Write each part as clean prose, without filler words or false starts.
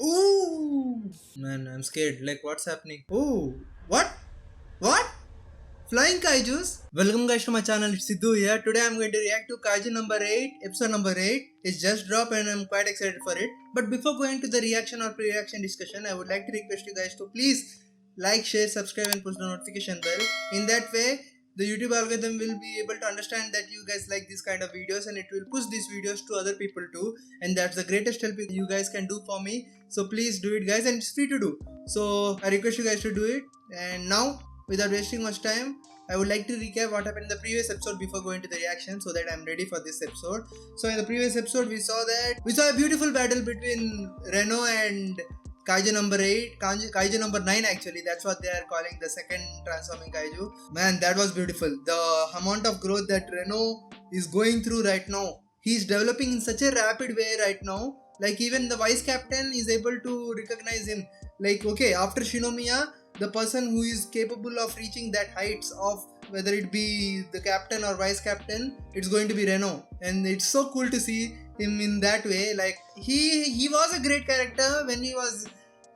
Ooh! Man, I'm scared. Like, what's happening? Ooh! What? What? Flying Kaijus? Welcome guys to my channel, it's Sidhu here. Today I'm going to react to Kaiju number 8, episode number 8. It's just dropped and I'm quite excited for it. But before going to the reaction or pre-reaction discussion, I would like to request you guys to please like, share, subscribe and push the notification bell. In that way, the YouTube algorithm will be able to understand that you guys like this kind of videos and it will push these videos to other people too. And that's the greatest help you guys can do for me. So please do it guys, and it's free to do. So I request you guys to do it. And now, without wasting much time, I would like to recap what happened in the previous episode before going to the reaction so that I'm ready for this episode. So in the previous episode we saw a beautiful battle between Reno and Kaiju number 8, Kaiju number 9 actually, that's what they are calling the second transforming Kaiju. Man, that was beautiful. The amount of growth that Reno is going through right now. He's developing in such a rapid way right now. Like even the vice captain is able to recognize him. Like okay, after Shinomiya, the person who is capable of reaching that heights of whether it be the captain or vice captain, it's going to be Reno. And it's so cool to see him in that way. Like he was a great character when he was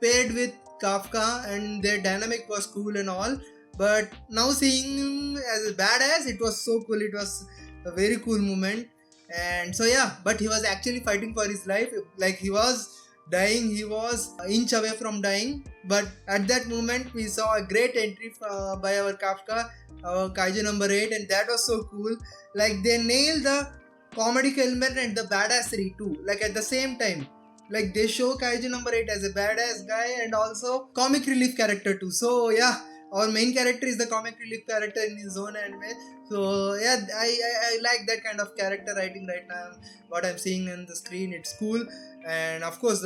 paired with Kafka and their dynamic was cool and all. But now seeing him as a badass, it was so cool. It was a very cool moment. And so yeah, but he was actually fighting for his life. Like he was dying, he was an inch away from dying, but at that moment we saw a great entry by our Kafka, our Kaiju number 8, and that was so cool. Like they nailed the comedic element and the badassery too, like at the same time. Like they show Kaiju number 8 as a badass guy and also comic relief character too. So yeah, our main character is the comic relief character in his own anime. So yeah, I like that kind of character writing right now. What I'm seeing on the screen, it's cool. And of course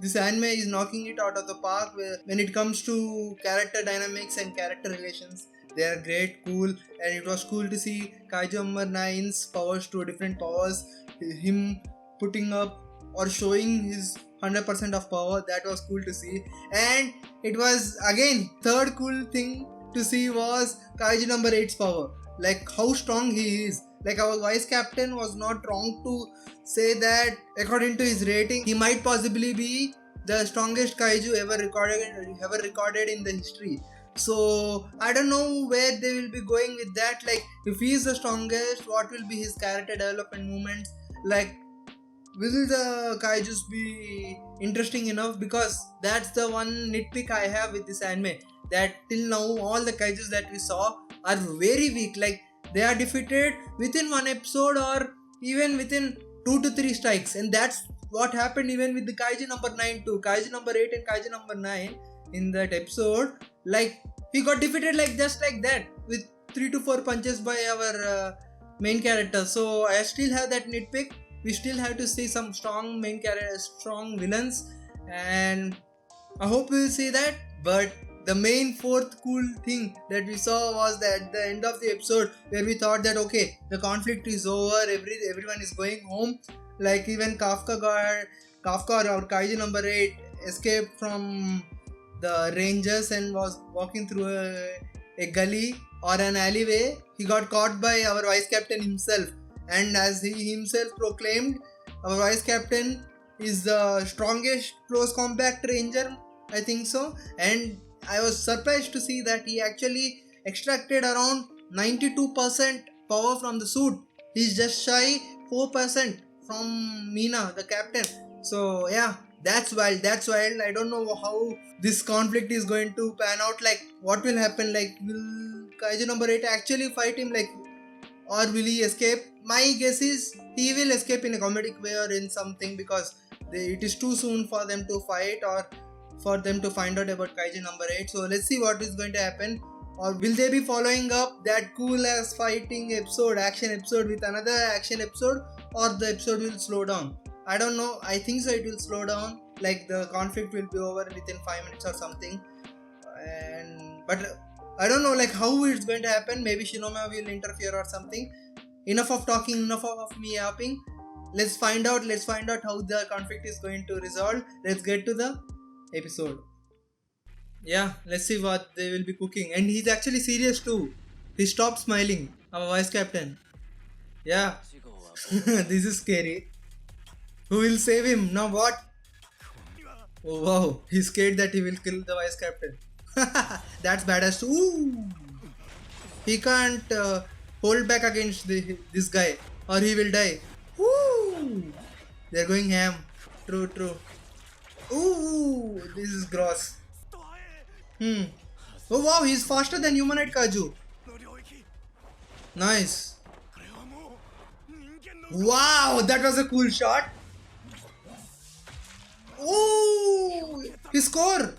this anime is knocking it out of the park when it comes to character dynamics and character relations. They are great, cool, and it was cool to see Kaiju number 9's powers to different powers, him putting up or showing his 100% of power. That was cool to see. And it was again third cool thing to see was Kaiju number 8's power, like how strong he is. Like our vice captain was not wrong to say that according to his rating, he might possibly be the strongest kaiju ever recorded in the history. So I don't know where they will be going with that. Like if he is the strongest, what will be his character development movements? Like will the kaijus be interesting enough? Because that's the one nitpick I have with this anime, that till now all the kaijus that we saw are very weak. Like they are defeated within one episode or even within 2 to 3 strikes, and that's what happened even with the Kaiju number 9 too. Kaiju number 8 and Kaiju number 9 in that episode, like he got defeated like just like that with 3 to 4 punches by our main character. So I still have that nitpick. We still have to see some strong main character, strong villains, and I hope we will see that. But the main fourth cool thing that we saw was that at the end of the episode where we thought that okay, the conflict is over, everyone is going home. Like even Kafka or Kaiju number 8 escaped from the rangers and was walking through a gully or an alleyway. He got caught by our vice captain himself, and as he himself proclaimed, our vice captain is the strongest close combat ranger, I think so. And I was surprised to see that he actually extracted around 92% power from the suit. He's just shy 4% from Mina, the captain. So yeah, that's wild. That's wild. I don't know how this conflict is going to pan out. Like what will happen? Like will Kaiju number 8 actually fight him? Like, or will he escape? My guess is he will escape in a comedic way or in something, because it is too soon for them to fight or for them to find out about Kaiju number 8. So let's see what is going to happen. Or will they be following up that cool ass fighting episode, action episode, with another action episode, or the episode will slow down? I don't know. I think so it will slow down. Like the conflict will be over within 5 minutes or something. And but I don't know like how it's going to happen. Maybe Shinomiya will interfere or something. Enough of talking, enough of me yapping. Let's find out how the conflict is going to resolve. Let's get to the episode. Yeah, let's see what they will be cooking. And he's actually serious too. He stopped smiling, our vice captain. Yeah, this is scary. Who will save him? Now what? Oh wow, he's scared that he will kill the vice captain. That's badass too. Ooh. He can't hold back against this guy or he will die. Woo! They're going ham. True, true. Ooh, this is gross. Hmm. Oh wow, he's faster than Humanoid Kaju. Nice. Wow, that was a cool shot. Oh, his score.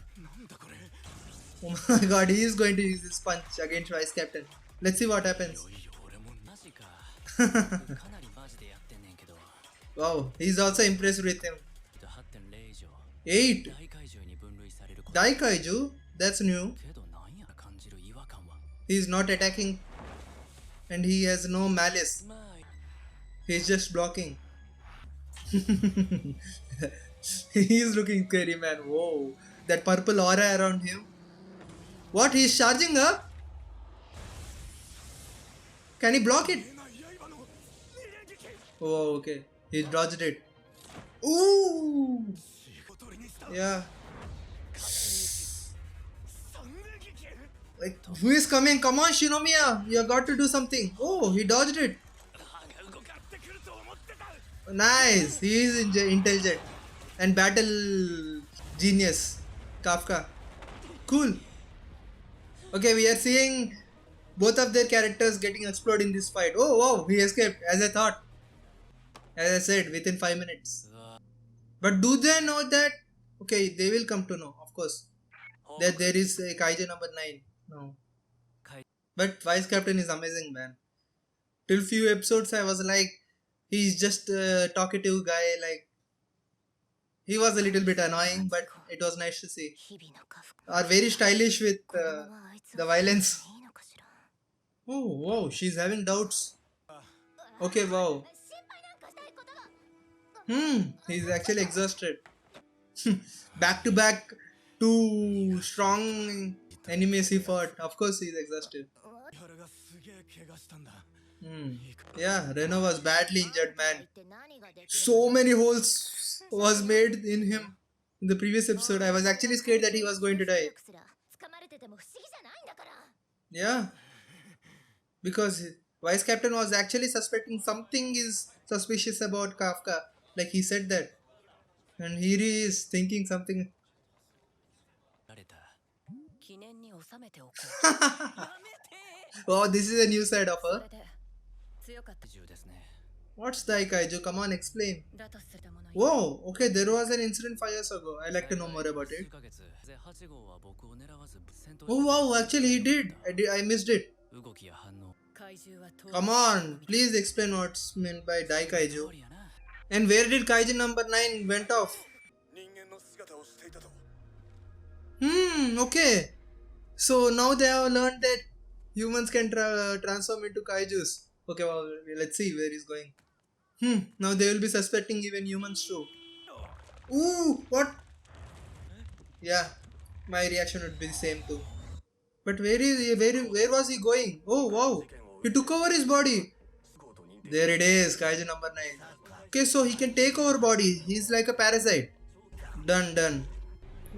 Oh my god, he is going to use his punch against Vice Captain. Let's see what happens. Wow, he's also impressed with him. 8. Dai Kaiju? That's new. He's not attacking and he has no malice. He's just blocking. He's looking scary, man. Whoa. That purple aura around him. What? He's charging up? Can he block it? Oh, okay. He dodged it. Ooh. Yeah. Like, who is coming? Come on, Shinomiya. You have got to do something. Oh, he dodged it. Nice. He is intelligent. And battle genius. Kafka. Cool. Okay, we are seeing both of their characters getting exploded in this fight. Oh, wow. He escaped, as I thought. As I said, within 5 minutes. But do they know that? Okay, they will come to know, of course, that there is a Kaiju number 9. No. But Vice Captain is amazing, man. Till few episodes, I was like, he's just a talkative guy. Like, he was a little bit annoying, but it was nice to see. Are very stylish with the violence. Oh, wow, she's having doubts. Okay, wow. He's actually exhausted. Back to back, two strong enemies he fought. Of course, he's exhausted. Yeah, Reno was badly injured, man. So many holes was made in him. In the previous episode, I was actually scared that he was going to die. Yeah, because Vice Captain was actually suspecting something is suspicious about Kafka. Like he said that. And here he is thinking something. Oh, this is a new side of her. What's Dai Kaiju? Come on, explain. Whoa, okay, there was an incident 5 years ago. I'd like to know more about it. Oh wow, actually he did. I missed it. Come on, please explain what's meant by Dai Kaiju. And where did Kaiju number 9 went off? Okay. So now they have learned that humans can transform into kaijus. Okay, well, let's see where he's going. Now they will be suspecting even humans too. Ooh, what? Yeah, my reaction would be the same too. But where was he going? Oh wow, he took over his body. There it is, kaiju number 9. Okay, so he can take over body. He's like a parasite. Done.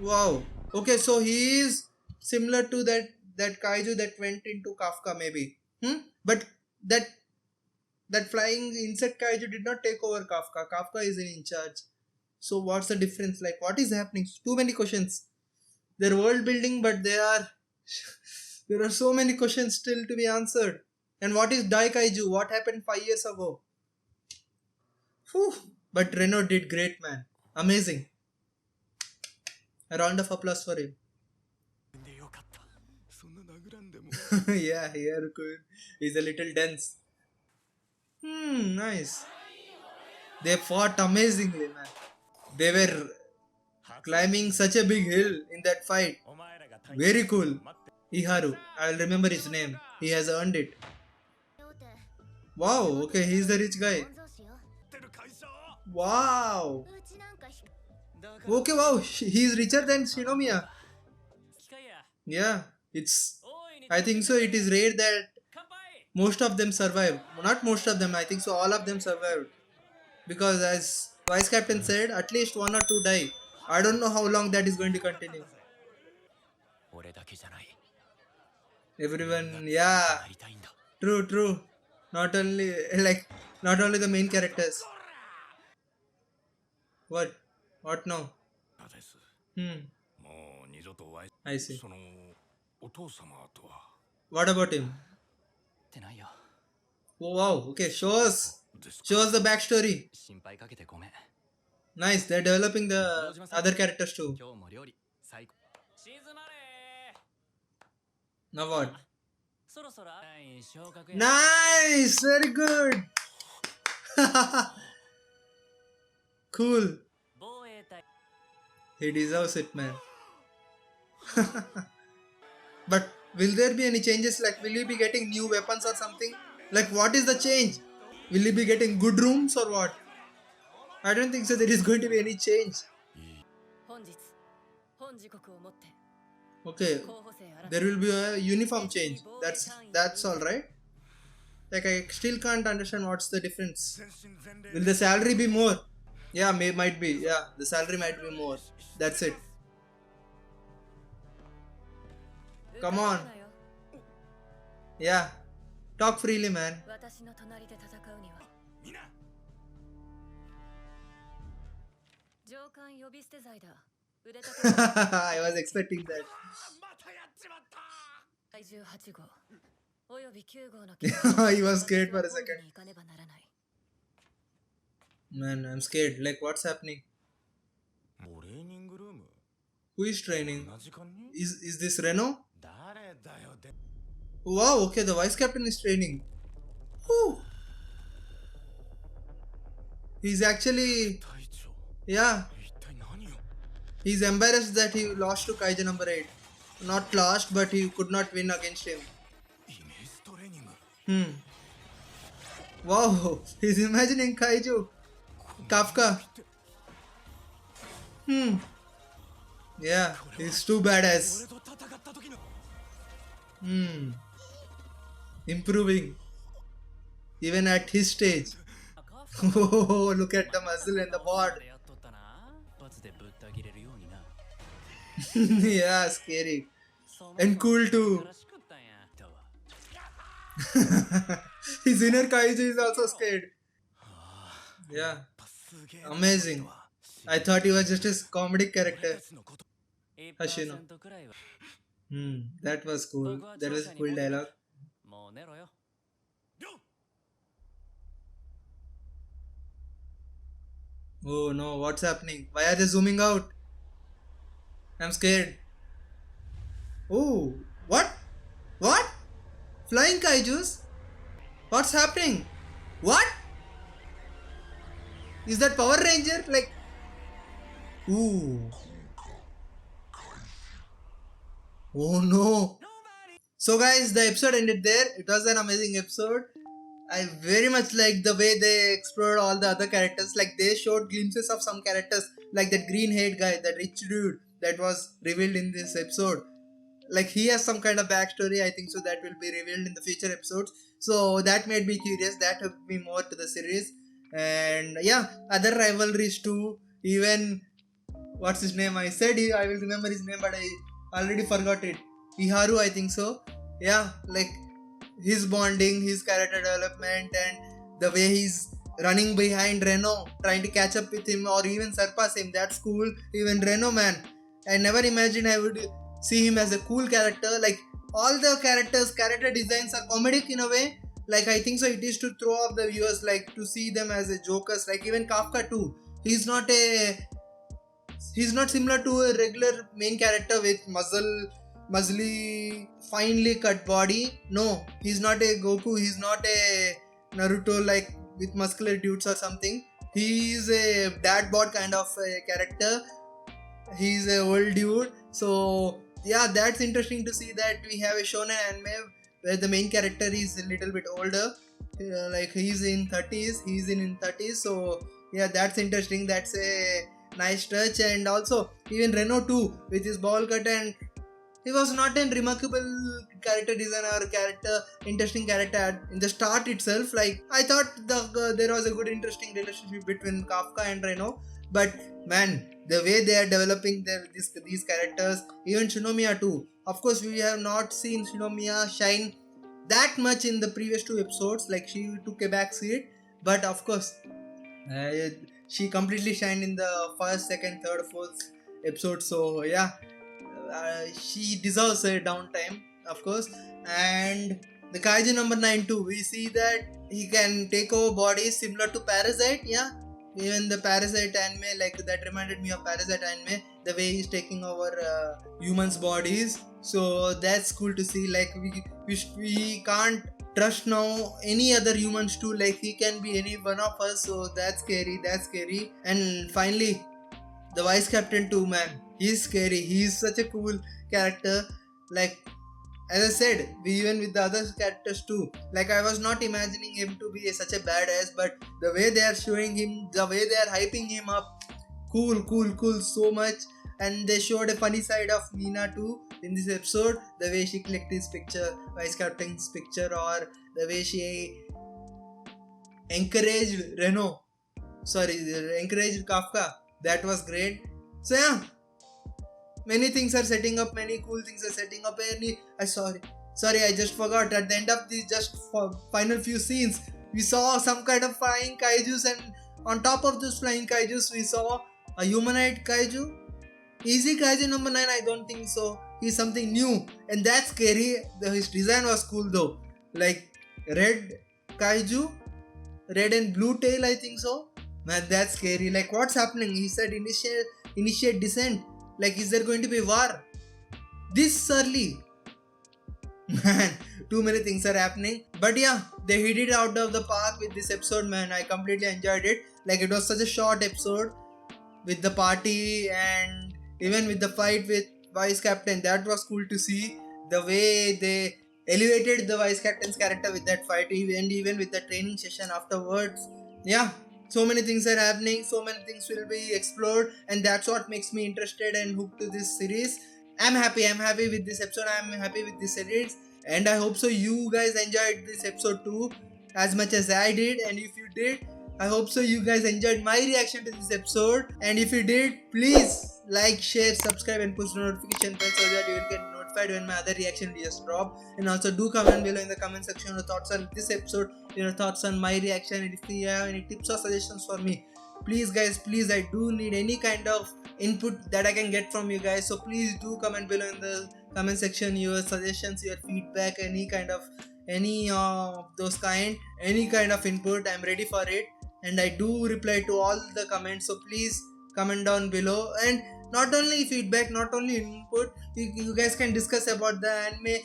Wow. Okay, so he is similar to that kaiju that went into Kafka maybe. But that flying insect kaiju did not take over Kafka. Kafka is in charge. So what's the difference? Like what is happening? Too many questions. They're world building, but there are so many questions still to be answered. And what is Dai Kaiju? What happened 5 years ago? Whew. But Reno did great, man. Amazing. A round of applause for him. Yeah, good. He's a little dense. Nice. They fought amazingly, man. They were climbing such a big hill in that fight. Very cool. Iharu. I'll remember his name. He has earned it. Wow, okay, he's the rich guy. Wow. Okay, wow, he's richer than Shinomiya. Yeah, I think so. It is rare that most of them survive. Not most of them, I think so. All of them survived. Because as Vice Captain said, at least 1 or 2 die. I don't know how long that is going to continue. Everyone, yeah, true, true. Not only like not only the main characters. What? What now? Hmm. I see. What about him? Oh wow. Okay, show us the backstory. Nice. They're developing the other characters too. Now what? Nice. Very good. Cool. He deserves it, man. But will there be any changes? Like, will he be getting new weapons or something? Like, what is the change? Will he be getting good rooms or what? I don't think so. There is going to be any change. Okay, there will be a uniform change. That's all right. Like, I still can't understand what's the difference. Will the salary be more? Yeah, might be. Yeah, the salary might be more. That's it. Come on. Yeah. Talk freely, man. I was expecting that. He was scared for a second. Man, I'm scared. Like, what's happening? Who is training? Is this Renault? Wow, okay, the vice captain is training. Whew. He's actually, yeah, he's embarrassed that he lost to Kaiju number 8. Not lost, but he could not win against him. Wow, he's imagining Kaiju. Kafka. Yeah, he's too badass. Improving. Even at his stage. Oh, look at the muscle and the bod. Yeah, scary. And cool too. His inner Kaiju is also scared. Yeah. Amazing. I thought he was just a comedic character. Hashino. That was cool. That was a cool dialogue. Oh no, what's happening? Why are they zooming out? I'm scared. Oh, what? What? Flying kaijus? What's happening? What? Is that Power Ranger? Like, ooh. Oh no. So guys, the episode ended there. It was an amazing episode. I very much like the way they explored all the other characters. Like, they showed glimpses of some characters, like that green haired guy, that rich dude that was revealed in this episode. Like, he has some kind of backstory. I think so that will be revealed in the future episodes. So that made me curious. That took me more to the series. And yeah, other rivalries too. Even what's his name? I said I will remember his name, but I already forgot it. Iharu, I think so. Yeah, like his bonding, his character development, and the way he's running behind Renault, trying to catch up with him or even surpass him. That's cool. Even Renault, man, I never imagined I would see him as a cool character. Like, all the character designs are comedic in a way. Like, I think so it is to throw off the viewers, like to see them as a jokers. Like, even Kafka too. He's not similar to a regular main character with muscly, finely cut body. No, he's not a Goku. He's not a Naruto, like with muscular dudes or something. He's a dad bod kind of a character. He's a old dude. So yeah, that's interesting to see that we have a shonen anime where the main character is a little bit older. Like, he's in 30s. So yeah, that's interesting. That's a nice touch. And also even Renault too, with his ball cut, and he was not a remarkable character design or interesting character in the start itself. Like, I thought there was a good interesting relationship between Kafka and Renault. But man, the way they are developing these characters, even Shinomiya too. Of course, we have not seen Shinomiya shine that much in the previous two episodes. Like she took a back seat, but of course, uh, she completely shined in the first, second, third, fourth episode. So yeah, she deserves a downtime, of course. And the Kaiju number 9 too, we see that he can take over bodies similar to Parasite. Yeah, even the Parasite anime, like that reminded me of Parasite anime, the way he's taking over humans' bodies. So that's cool to see. Like we can't trust now any other humans too. Like he can be any one of us. So that's scary. That's scary. And finally, the vice captain too, man. He's scary. He's such a cool character. Like as I said, we even with the other characters too. Like I was not imagining him to be such a badass, but the way they are showing him, the way they are hyping him up, cool, so much. And they showed a funny side of Mina too in this episode. The way she clicked his picture, vice captain's picture, or the way she encouraged encouraged Kafka. That was great. So yeah, many things are setting up, many cool things are setting up. Sorry, I just forgot. At the end of the final few scenes, we saw some kind of flying kaijus, and on top of those flying kaijus, we saw a humanoid kaiju. Easy Kaiju number 9, I don't think so. He's something new, and that's scary. His design was cool though. Like red kaiju, red and blue tail, I think so. Man, that's scary. Like what's happening? He said initiate descent. Like, is there going to be war this early? Man, too many things are happening. But yeah, they hit it out of the park with this episode, man. I completely enjoyed it. Like, it was such a short episode with the party and even with the fight with Vice Captain. That was cool to see. The way they elevated the Vice Captain's character with that fight, and even with the training session afterwards. Yeah, so many things are happening, so many things will be explored, and that's what makes me interested and hooked to this series. I'm happy with this episode, I'm happy with this series, and I hope so you guys enjoyed this episode too as much as I did. And if you did, I hope so you guys enjoyed my reaction to this episode. And if you did, please like, share, subscribe, and push the notification bell so that you will get notified when my other reaction videos drop. And also do comment below in the comment section your thoughts on this episode, your thoughts on my reaction, and if you have any tips or suggestions for me. Please guys, please, I do need any kind of input that I can get from you guys. So please do comment below in the comment section your suggestions, your feedback, any of those any kind of input. I'm ready for it, and I do reply to all the comments. So please comment down below. And not only feedback, not only input, you guys can discuss about the anime,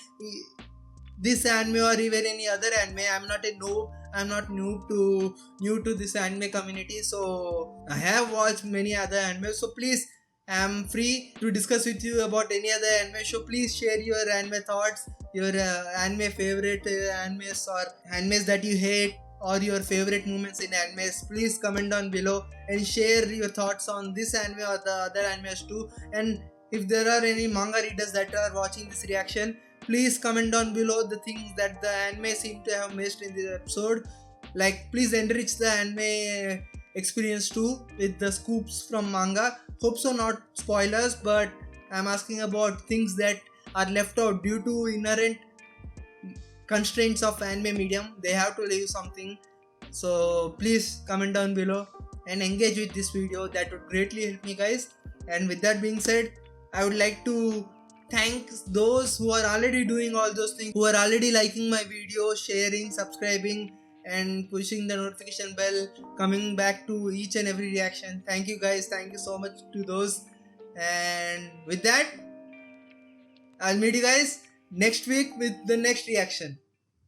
this anime or even any other anime. I'm not a noob. I'm not new to this anime community. So I have watched many other animes. So please, I'm free to discuss with you about any other anime. So please share your anime thoughts, your anime favorite animes, or animes that you hate, or your favorite moments in animes. Please comment down below and share your thoughts on this anime or the other animes too. And if there are any manga readers that are watching this reaction, please comment down below the things that the anime seem to have missed in this episode. Like, please enrich the anime experience too with the scoops from manga. Hope so not spoilers, but I'm asking about things that are left out due to inherent constraints of anime medium. They have to leave something. So please comment down below and engage with this video. That would greatly help me, guys. And with that being said, I would like to thank those who are already doing all those things, who are already liking my video, sharing, subscribing, and pushing the notification bell, coming back to each and every reaction. Thank you guys, thank you so much to those. And with that, I'll meet you guys next week with the next reaction.